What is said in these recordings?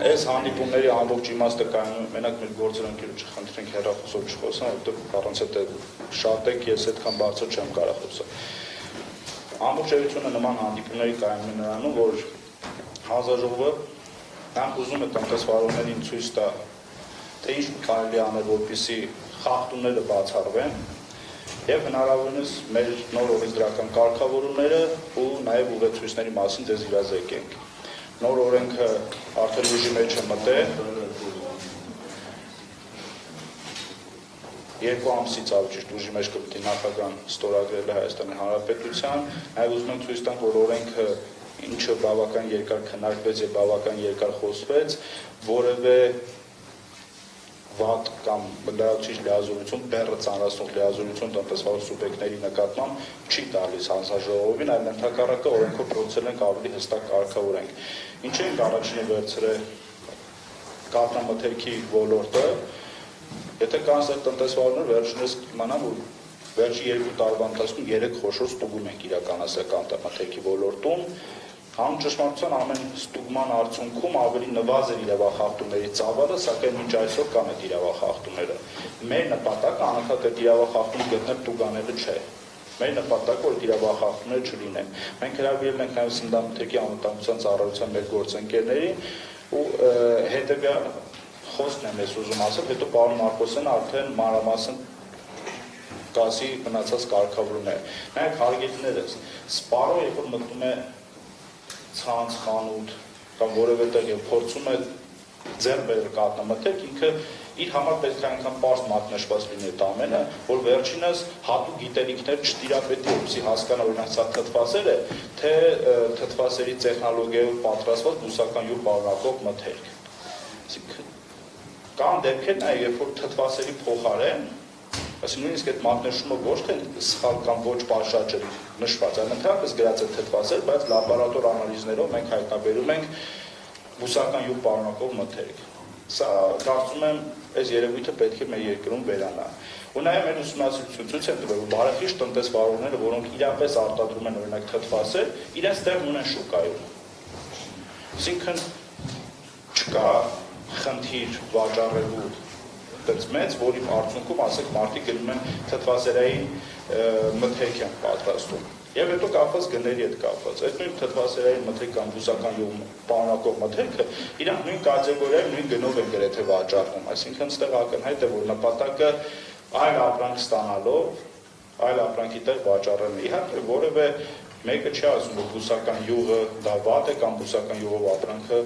Այս հանդիպումների ամբողջ իմաստը կայանում մենակ մեր գործընկերոջը խնդրենք հեռախոսով չխոսան, որովհետև առանց այդ շատ եք, ես այդքան բարձր չեմ կարող խոսալ։ Ամբողջությունը նման հանդիպումների կայանում է նրանում, որ հանձնաժողովը նախ ուզում է տնտեսվարողներին ցույց տա, թե ինչ կարելի է անել, որպեսզի խախտումները բացառվեն եւ հնարավորինս մեր նոր օրենսդրական կարգավորումները ու նաեւ ուղեցույցների մասին դες իրազեկենք։ Նոր օրենքը արդեն ուժի մեջ է մտել, 2 ամսից ավելի ճիշտ ուժի մեջ կմտնի նախագահան ստորագրել է Հայաստանի Հանրապետության, նաև ուզում ենք ցույց տանք, որ օրենքը ինչը բավական երկար քննարկվեց եւ բավական երկար խոսվեց, որևէ վատ կամ լրացուցիչ լիազորություն, բեռը ծանրացնող լիազորություն տնտեսվարող սուբյեկտների նկատմամբ չի տալիս հանձնաժողովին, այլ ընդհակառակը օրենքով փորձել ենք ավելի հստակ կարգավորենք։ Ինչ ենք առաջինը վերցրել կաթնամթերքի ոլորտը, եթե կանցներ տնտեսվարողներ վերջինս իմանան, որ վերջի 2 տարվա ընթացքում 3 խոշոր ստուգում ենք իրականացրել կաթնամթերքի ոլորտում, Հանուն ճշմարտության ամեն ստուգման արդյունքում ավելի նվազ էր իրավախախտումների ծավալը, սակայն մինչ այսօր կան այդ իրավախախտումները։ Մեր նպատակը անընդհատ այդ իրավախախտում գտնել տուգանելը չէ։ Մեր նպատակը որ իրավախախտումները չլինեն։ Մենք հրավիրել ենք նաև Սննդամթերքի անվտանգության ծառայության մեր գործընկերներին ու հետևյալ խոսքն եմ ես ուզում ասել, հետո պարոն Մարկոսյանը արդեն մանրամասն կասի մնացած կարգավորումները։ Նայեք հարգելիներս, սպարո երբ որ մտնում է ցանց խանութ կամ որևէ տեղ եւ փորձում է ձեռ բերել կաթնամթերք, ինքը իր համար պետք է այնքան պարզ մատնաշված լինի այդ ամենը, որ վերջինս հատուկ գիտելիքներ չտիրապետի, որպեսզի հասկանա օրինակ սա թթվասեր է, թե թթվասերի տեխնոլոգիայով պատրաստված բուսական յուղ պարունակող մթերք։ Այսինքն կան դեպքեր նաեւ, երբ որ թթվասերի փոխարեն Այսինքն նույնիսկ այդ մատնեշումը ոչ թե սխալ կամ ոչ պատշաճ է նշված, այլ ընդհանրապես գրած է թթվասեր, բայց լաբորատոր անալիզներով մենք հայտնաբերում ենք բուսական յուղ պարունակող մթերք։ Սա կարծում եմ այս երևույթը պետք է մեր երկրում վերանա։ Ու նաև մեր ուսումնասիրություն ցույց է տվել, որ բարեխիղճ տնտեսվարողները, որոնք իրապես արտադրում են օրինակ թթվասեր, իրենց տեղն ունեն շուկայում։ Այսինքն չկա խնդիր վաճառելու մեծ, որի արդյունքում ասեք մարդիկ գնում են թթվասերային մթերք են պատրաստում։ Եվ հետո կապված գների հետ կապված։ Այդ նույն թթվասերային մթերք կամ բուսական յուղ պարունակող մթերքը իրանք նույն կատեգորիայում նույն գնով են գրեթե վաճառվում։ Այսինքն այստեղ ակնհայտ է, որ նպատակը այլ ապրանք ստանալով, այլ ապրանքի տեղ վաճառելն է։ Իհարկե որևէ մեկը չի ասում, որ բուսական յուղը դա վատ է կամ բուսական յուղով ապրանքը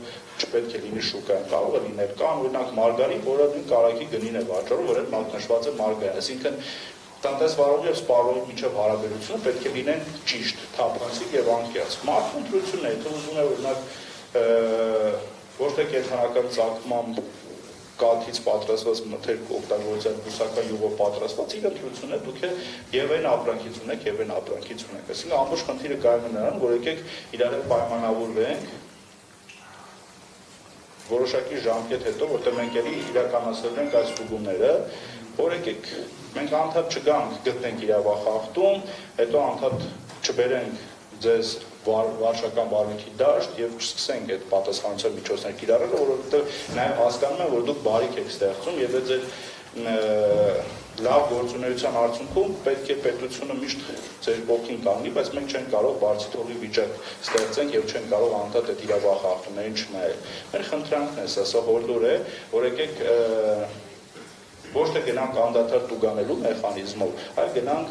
չպետք է լինի շուկայում, կարող է լինել կան օրինակ մարգարին, որը նույն կարագի գնին է վաճառում, որ այդ մատնաշված է մարգարին, այսինքն տնտեսվարողի եւ սպառողի միջև հարաբերությունը պետք է լինեն ճիշտ, թափանցիկ եւ անկեղծ։ Մարդու ընտրությունն է, եթե ուզում է օրինակ ոչ թե կենտրոնական ծագման կաթից պատրաստված մթերք օգտագործել բուսական յուղով պատրաստված իր ընտրությունն է, դուք եւ այն ապրանքից ունեք եւ այն ապրանքից ունեք։ Այսինքն ամբողջ խնդիրը կայանում է նրանում, որ եկեք իրար հետ պայմանավորվենք որոշակի ժամկետ հետո, որտեղ մենք էլի իրականացրել ենք այս ստուգումները, որ եկեք մենք անդադ չգանք, գտնենք իրավախախտում, հետո անդադ չբերենք ձեզ վարչական վարմունքի դաշտ եւ չսկսենք այդ պատասխանատվության միջոցներ կիրառելը, որովհետեւ նաեւ հասկանում եմ, որ դուք բարիք եք ստեղծում եւ այդ ձեր լավ գործունեության արդյունքում պետք է պետությունը միշտ ձեր կողքին կանգնի, բայց մենք չենք կարող բարձի թողի վիճակ ստեղծենք եւ չենք կարող անդադ այդ իրավախախտումներին չնայել։ Մեր խնդրանքն է սա հորդոր է, որ եկեք ոչ թե գնանք անդադար տուգանելու մեխանիզմով, այլ գնանք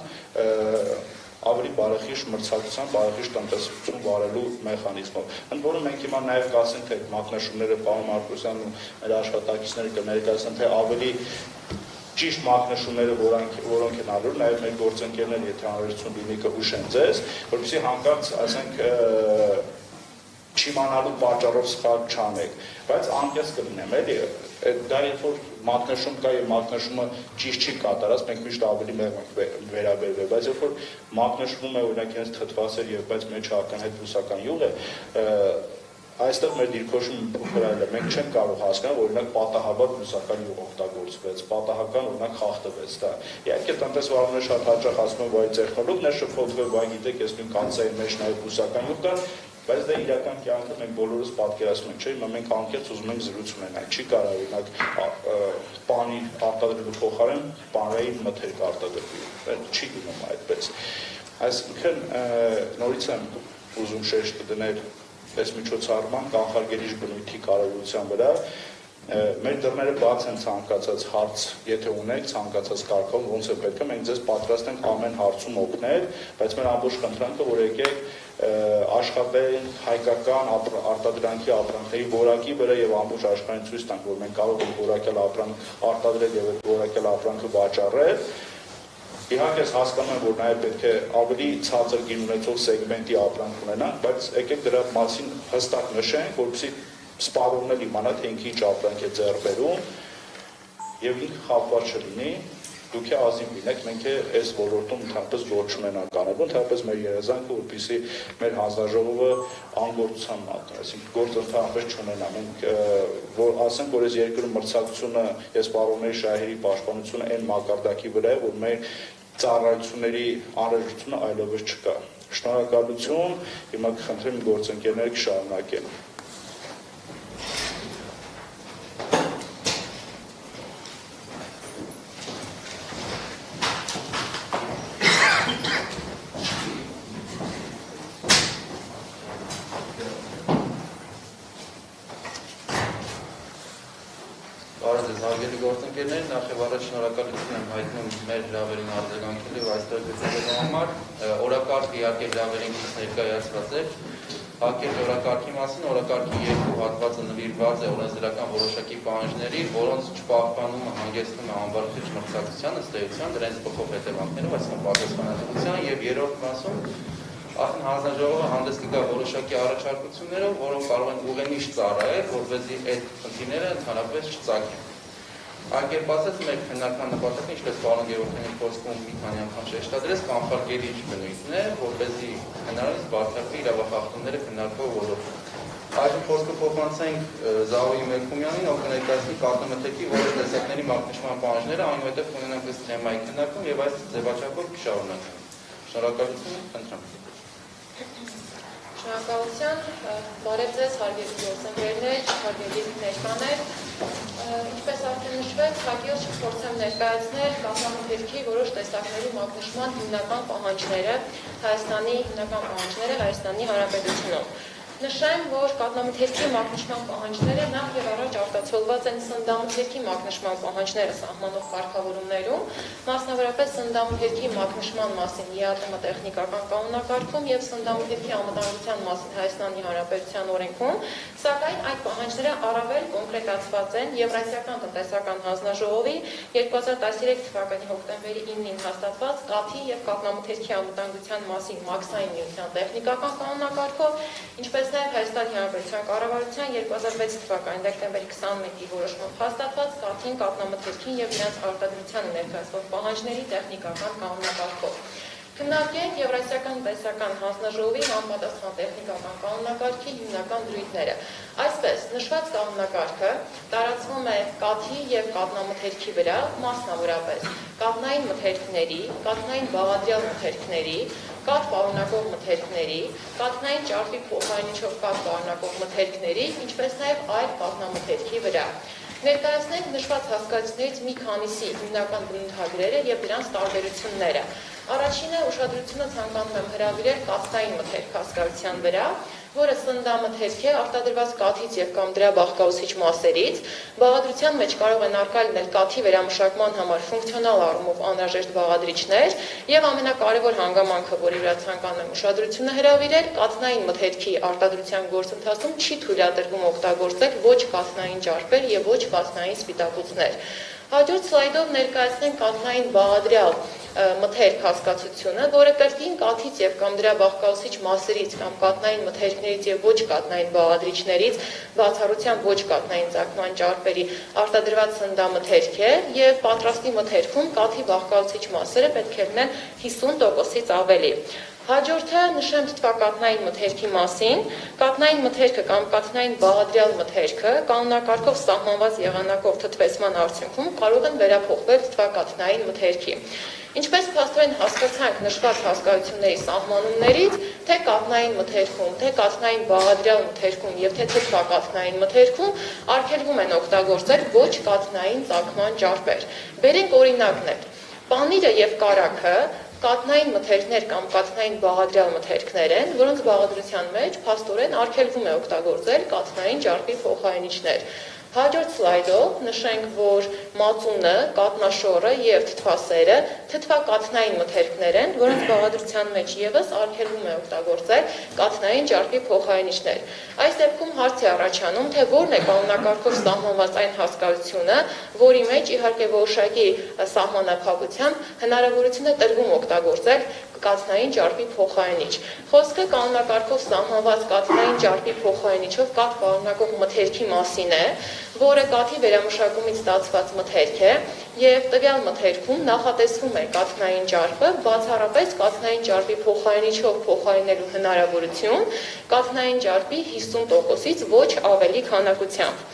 ավելի բարեխիղճ մրցակցության, բարեխիղճ տնտեսություն վարելու մեխանիզմով։ Ընդ որում մենք հիմա նաև կասենք, թե մատնաշումները պարոն Մարկոսյանն ու մեր աշխատակիցները կներկայացնեն, թե ավելի ճիշտ մատնաշումները, որոնք են ալու, նաև մեր գործընկերները, եթե անհրաժեշտություն լինի կհուշեն ձեզ, որպեսզի հանկարծ, ասենք, չիմանալու պատճառով սխալ չանեք, բայց անկեղծ կլինեմ, էլի, դա երբ որ մատնաշում կա եւ մատնաշումը ճիշտ չի կատարած, մենք միշտ ավելի մեղ վերաբերվել, բայց երբ որ մատնաշվում է օրինակ հենց թթվասեր եւ բայց մեջը ակնհայտ բուսական յուղ է, այստեղ մեր դիրքորոշումը փոքր այլ է, մենք չենք կարող հասկանալ, որ օրինակ պատահաբար բուսական յուղ օգտագործվեց, պատահական օրինակ խախտվեց դա։ Իհարկե տնտեսվարողները շատ հաճախ ասում են, որ այդ տեխնոլոգիան է շփոթվել, բայց գիտեք, ես նույն կանցայի մեջ նաեւ բուսական յուղ կա, բայց դա իրական կյանքը մենք բոլորս պատկերացնում ենք, չէ՞, մենք անկեղծ ուզում ենք զրույց ունենալ, չի կարող օրինակ պանի արտադրելու փոխարեն պանային մթերք արտադրվի, չի լինում այդպես։ Այսինքն նորից եմ ուզում շեշտը դնել այս միջոցառման կանխարգելիչ բնույթի կարևորության վրա։ Մեր դռները բաց են ցանկացած հարց, եթե ունեք ցանկացած կարգով, ոնց է պետք է, մենք ձեզ պատրաստ ենք ամեն հարցում օգնել, բայց մեր ամբողջ խնդրանքը, որ եկեք աշխատենք հայկական արտադրանքի ապրանքների որակի վրա եւ ամբողջ աշխարհին ցույց տանք, որ մենք կարող ենք որակյալ ապրանք արտադրել եւ այդ որակյալ ապրանքը վաճառել։ Իհարկե հասկանում եմ, որ նաև պետք է ավելի ցածր գին ունեցող սեգմենտի ապրանք ունենանք, բայց եկեք դրա մասին հստակ նշենք, որպեսզի սպառողն էլ իմանա, թե ինքը ինչ ապրանք է ձեռք բերում եւ ինքը խաբված չլինի, դուք է ազիվ լինեք, մենք այս ոլորտում ընդհանրապես գործ չունենանք անելու, ընդհանրապես մեր երազանքը, որպեսզի մեր հանձնաժողովը անգործության մատնի, այսինքն գործ ընդհանրապես չունենա, մենք որ ասենք, որ այս երկրում մրցակցությունը, ես սպառողների շահերի պաշտպանությունը այն մակարդակի վրա է, որ մեր ծառայությունների անհրաժեշտությունը այլևս չկա։ Շնորհակալություն, հիմա կխնդրեմ գործընկերները կշարունակեն։ Նախ եւ առաջ շնորհակալություն եմ հայտնում մեր հրավերին արձագանքելու եւ այստեղ գտնվելու համար։ Օրակարգը իհարկե հրավերին ներկայացված էր։ Հակերտ օրակարգի մասին, օրակարգի երկու հատվածը նվիրված է օրենսդրական որոշակի պահանջների, որոնց չպահպանումը հանգեցնում է անբարոյթ մրցակցության, ըստ էության դրանց փոխով հետևանքներով, այսինքն պատասխանատվության, եւ երրորդ մասում արդեն հանձնաժողովը հանդես կգա որոշակի առաջարկություններով, որոնք կարող են ուղենիշ ծառայել, որպեսզի այդ խնդիրները ընդհանրապես չծագեն։ Անկերպ ասած, մեր քննական նպատակը, ինչպես պարոն Գևորգյանի խոսքում մի քանի անգամ շեշտադրեց, կանխարգելիչ բնույթն է, որպեսզի հնարավորինս բարդացվի իրավախախտումները քննարկվող ոլորտում։ Այժմ խոսքը փոխանցենք Զավոյի Մելքումյանին, ով կներկայացնի կազմակերպի որոշ տեսակների մակնշման պահանջները, այնուհետև կունենանք ըստ թեմայի քննարկում եւ այս ձևաչափով կշարունակենք։ Շնորհակալություն, խնդրեմ։ Շնորհակալություն, բարև ձեզ, հարգելի գործընկերներ, հարգելի ներկաներ։ Ինչպես արդեն նշվեց, հակիրճ կփորձեմ ներկայացնել կազմակերպի որոշ տեսակների մակնշման հիմնական պահանջները Հայաստանի Հանրապետությունում։ Նշեմ, որ կազմակերպի մակնշման պահանջները նախ եւ առաջ արտացոլված են սննդամթերքի մակնշման պահանջները սահմանող կարգավորումներում, մասնավորապես սննդամթերքի մակնշման մասին ԵԱՏՄ տեխնիկական կանոնակարգում եւ սննդամթերքի անվտանգության մասին Հայաստանի Հանրապետության օրենքում, սակայն այդ պահանջները առավել կոնկրետացված են Եվրասիական տնտեսական հանձնաժողովի 2013 թվականի հոկտեմբերի 9-ին հաստատված կաթի եւ կաթնամթերքի անվտանգության մասին մաքսային միության տեխնիկական կանոնակարգով, ինչպես նաև Հայաստանի Հանրապետության կառավարության 2006 թվականի դեկտեմբերի 21-ի որոշմամբ հաստատված կաթին, կաթնամթերքին եւ իրենց արտադրությանը ներկայացվող պահանջների տեխնիկական կանոնակարգով։ Քննարկենք Եվրասիական տնտեսական հանձնաժողովի համապատասխան տեխնիկական կանոնակարգի հիմնական դրույթները։ Այսպես, նշված կանոնակարգը տարածվում է կաթի եւ կաթնամթերքի վրա, մասնավորապես կաթնային մթերքների, կաթնային բաղադրյալ մթերքների, կաթ պարունակող մթերքների, կաթնային ճարպի փոխարինիչով կաթ պարունակող մթերքների, ինչպես նաև այլ կաթնամթերքի վրա։ Ներկայացնենք նշված հասկացություններից մի քանիսի հիմնական բնութագրերը եւ դրանց տարբերությունները։ Առաջինը ուշադրությունը ցանկանում եմ հրավիրել կաթնային մթերք հասկացության վրա, որը սննդամթերք է արտադրված կաթից եւ կամ դրա բաղկացուցիչ մասերից, բաղադրության մեջ կարող են առկա լինել կաթի վերամշակման համար ֆունկցիոնալ առումով անհրաժեշտ բաղադրիչներ եւ ամենակարևոր հանգամանքը, որի վրա ցանկանում եմ ուշադրությունը հրավիրել, կաթնային մթերքի արտադրության գործընթացում չի թույլատրվում օգտագործել ոչ կաթնային ճարպեր եւ ոչ կաթնային սպիտակուցներ։ Հաջորդ սլայդով ներկայացնենք կաթնային բաղադրյալ մթերք հասկացությունը, որը կրկին կաթից եւ կամ դրա բաղկացուցիչ մասերից կամ կաթնային մթերքներից եւ ոչ կաթնային բաղադրիչներից բացառությամբ ոչ կաթնային ծագման ճարպերի արտադրված սննդամթերք է եւ պատրաստի մթերքում կաթի բաղկացուցիչ մասերը պետք է լինեն 50%-ից ավելի։ Հաջորդը նշեմ թթվակաթնային մթերքի մասին։ Կաթնային մթերքը կամ կաթնային բաղադրյալ մթերքը կանոնակարգով սահմանված եղանակով թթվեցման արդյունքում կարող են վերափոխվել թթվակաթնային մթերքի։ Ինչպես փաստորեն հասկացանք նշված հասկացությունների սահմանումներից, թե կաթնային մթերքում, թե կաթնային բաղադրյալ մթերքում եւ թե թթվակաթնային մթերքում արգելվում են օգտագործել ոչ կաթնային ծագման ճարպեր։ Բերենք օրինակներ։ Պանիրը եւ կարագը կաթնային մթերքներ կամ կաթնային բաղադրյալ մթերքներ են, որոնց բաղադրության մեջ փաստորեն արգելվում է օգտագործել կաթնային ճարպի փոխարինիչներ։ Հաջորդ սլայդով նշենք, որ մածունը, կաթնաշորը եւ թթվասերը թթվակաթնային մթերքներ են, որոնց բաղադրության մեջ եւս արգելվում է օգտագործել կաթնային ճարպի փոխարինիչներ։ Այս դեպքում հարց է առաջանում, թե որն է կանոնակարգով սահմանված այն հասկացությունը, որի մեջ իհարկե որոշակի սահմանափակությամբ հնարավորություն է տրվում օգտագործել կաթնային ճարպի փոխարինիչ։ Խոսքը կանոնակարգով սահմանված կաթնային ճարպի փոխարինիչով կաթ պարունակող մթերքի մասին է, որը կաթի վերամշակումից ստացված մթերք է, եւ տվյալ մթերքում նախատեսվում է կաթնային ճարպը բացառապես կաթնային ճարպի փոխարինիչով փոխարինելու հնարավորություն կաթնային ճարպի 50%-ից ոչ ավելի քանակությամբ։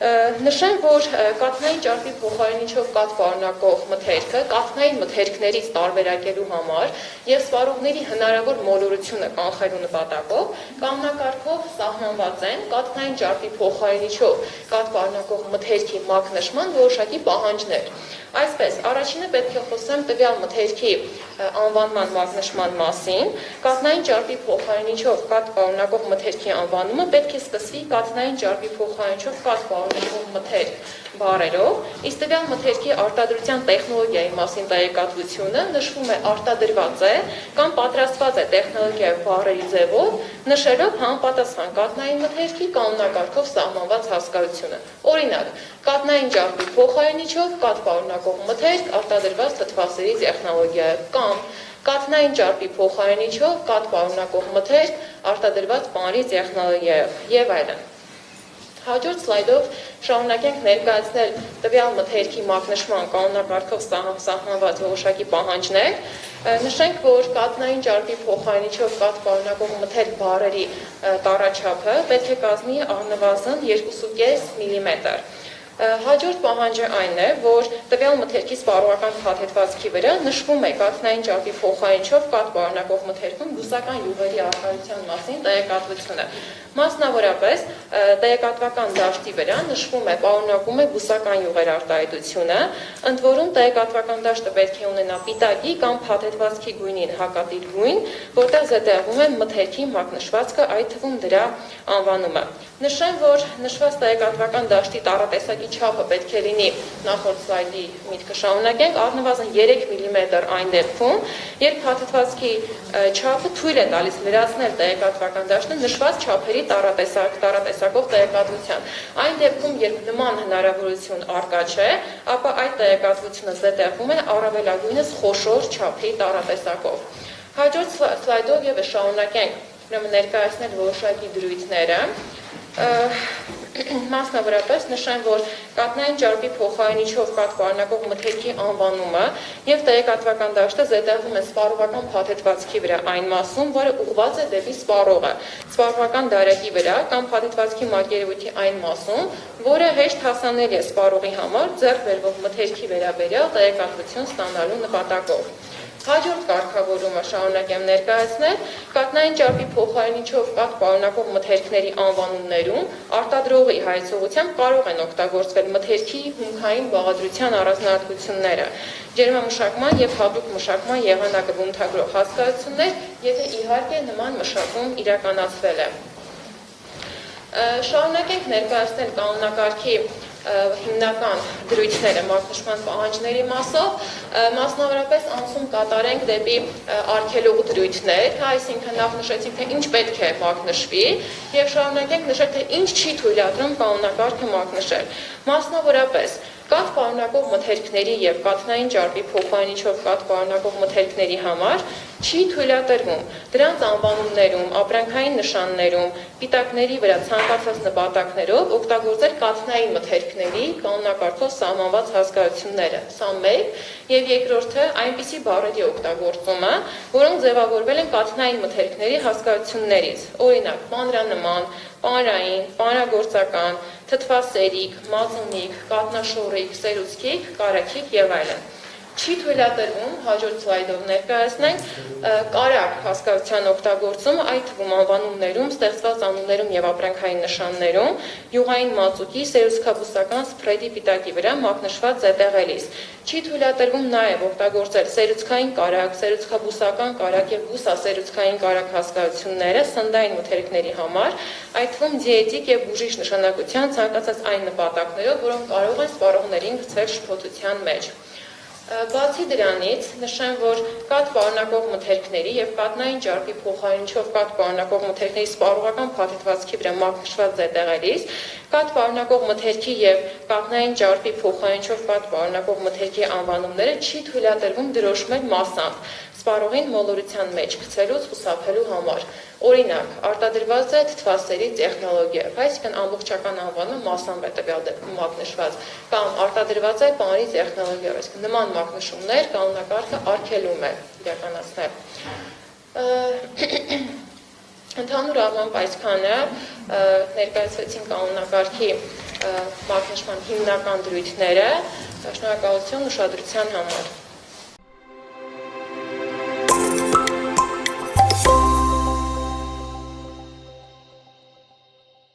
Նշեմ, որ կաթնային ճարպի փոխարինիչով կաթ պարունակող մթերքը կաթնային մթերքներից տարբերակելու համար եւ սպառողների հնարավոր մոլորությունը կանխելու նպատակով կանոնակարգով սահմանված են կաթնային ճարպի փոխարինիչով կաթ պարունակող մթերքի մակնշման որոշակի պահանջներ։ Այսպես, առաջինը պետք է խոսեմ տվյալ մթերքի անվանման մակնշման մասին։ Կաթնային ճարպի փոխարինիչով կաթ պարունակող մթերքի անվանումը պետք է սկսվի կաթնային ճարպի փոխարինիչով կաթ պարունակող մթերք բառերով, իսկ տվյալ մթերքի արտադրության տեխնոլոգիայի մասին տեղեկատվությունը նշվում է արտադրված է կամ պատրաստված է տեխնոլոգիայի բառերի ձևով, նշելով համապատասխան կաթնային մթերքի կանոնակարգով սահմանված հասկացությունը։ Օրինակ, կաթնային ճարպի փոխարինիչով կաթ պարունակող մթերք արտադրված թթվասերի տեխնոլոգիայով կամ կաթնային ճարպի փոխարինիչով կաթ պարունակող մթերք արտադրված պանրի տեխնոլոգիայով եւ այլն։ Հաջորդ սլայդով շարունակենք ներկայացնել տվյալ մթերքի մակնշման կանոնակարգով սահմանված որոշակի պահանջներ։ Նշենք, որ կաթնային ճարպի փոխարինիչով կաթ պարունակող մթերք բառերի տառաչափը պետք է կազմի առնվազն 2.5 մմ։ Հաջորդ պահանջը այն է, որ տվյալ մթերքի սպառողական փաթեթվածքի վրա նշվում է կաթնային ճարպի փոխարինիչով կաթ պարունակող մթերքում բուսական յուղերի առկայության մասին տեղեկատվությունը։ Մասնավորապես, տեղեկատվական դաշտի վրա նշվում է պարունակում է բուսական յուղեր արտահայտությունը, ընդ որում տեղեկատվական դաշտը պետք է ունենա պիտակի կամ փաթեթվածքի գույնին հակատիր գույն, որտեղ զետեղվում է մթերքի մակնշվածքը, այդ թվում դրա անվանումը։ Նշեմ, որ նշված տեղեկատվական դաշտի տառատեսակի չափը պետք է լինի նախորդ սլայդի միտքը շարունակենք, առնվազն 3 մմ այն դեպքում, երբ փաթեթվածքի չափը թույլ է տալիս լրացնել տեղեկատվական դաշտը նշված չափերի տառատեսակով տեղեկատվության։ Այն դեպքում, երբ նման հնարավորություն առկա չէ, ապա այդ տեղեկատվությունը զետեղվում է առավելագույնս խոշոր չափի տառատեսակով։ Հաջորդ սլայդով ևս շարունակենք ներկայացնել որոշակի դրույթները։ Մասնավորապես նշեմ, որ կաթնային ճարպի փոխարինիչով կաթ պարունակող մթերքի անվանումը եւ տեղեկատվական դաշտը զետեղվում է սպառողական փաթեթվածքի վրա այն մասում, որը ուղղված է դեպի սպառողը, սպառողական դարակի վրա կամ փաթեթվածքի մակերևույթի այն մասում, որը հեշտ հասանելի է սպառողի համար ձեռք բերվող մթերքի վերաբերյալ տեղեկատվություն ստանալու նպատակով։ Հաջորդ կարգավորումը շարունակեմ ներկայացնել կաթնային ճարպի փոխարինիչով կաթ պարունակող մթերքների անվանումներում արտադրողի հայեցողությամբ կարող են օգտագործվել մթերքի հումքային բաղադրության առանձնահատկությունները, ջերմամշակման եւ հատուկ մշակման եղանակը բնութագրող հասկացություններ, եթե իհարկե նման մշակում իրականացվել է։ Շարունակենք ներկայացնել կանոնակարգի հիմնական դրույթները մակնշման պահանջների մասով, մասնավորապես անցում կատարենք դեպի արգելող դրույթներ, այսինքն նախ նշեցինք, թե ինչ պետք է մակնշվի եւ շարունակենք նշել, թե ինչ չի թույլատրում կանոնակարգը մակնշել։ Մասնավորապես կաթ պարունակող մթերքների եւ կաթնային ճարպի փոխարինիչով կաթ պարունակող մթերքների համար չի թույլատրվում դրանց անվանումներում, ապրանքային նշաններում, պիտակների վրա ցանկացած նպատակներով օգտագործել կաթնային մթերքների կանոնակարգով սահմանված հասկացությունները։ Սա մեկ եւ երկրորդը այնպիսի բառերի օգտագործումը, որոնք ձևավորվել են կաթնային մթերքների հասկացություններից։ Օրինակ, մանրանման, պանրային, պանրագործական, թթվասերիկ, մածունիկ, կատնաշորիկ, սերուցքիկ, կարագիկ եւ այլն։ Չի թույլատրվում հաջորդ սլայդով ներկայացնենք կարակ հասկացության օգտագործումը, այդ թվում անվանումներում, ստեղծված անուններում եւ ապրանքային նշաններում, յուղային մածուկի, սերուցքաբուսական սփրեյի պիտակի վրա մակնշված զետեղելիս։ Չի թույլատրվում նաեւ օգտագործել սերուցքային կարակ, սերուցքաբուսական կարակ եւ բուսասերուցքային կարակ հասկացությունները սննդային մթերքների համար, այդ թվում դիետիկ եւ բուժիչ նշանակության ցանկացած այն նպատակներով, որոնք կարող են սպառողներին գցել շփոթության մեջ։ Բացի դրանից նշեմ, որ կաթ պարունակող մթերքների եւ կաթնային ճարպի փոխարինչով կաթ պարունակող մթերքների սպառողական փաթեթվածքի վրա մակնշված զետեղելիս, կաթ պարունակող մթերքի եւ կաթնային ճարպի փոխարինչով կաթ պարունակող մթերքի անվանումները չի թույլատրվում դրոշմել մասամբ սպառողին մոլորության մեջ գցելուց խուսափելու համար։ Օրինակ, արտադրված է թթվասերի տեխնոլոգիայով, այսինքն ամբողջական անվանումը մասամբ է տվյալ դեպքում մակնշված, կամ արտադրված է պարի տեխնոլոգիայով, այսինքն նման մակնշումներ կանոնակարգը արգելում է իրականացնել։ Ընդհանուր առմամբ այսքանը ներկայացվեցին կանոնակարգի մակնշման հիմնական դրույթները, շնորհակալություն ուշադրության համար։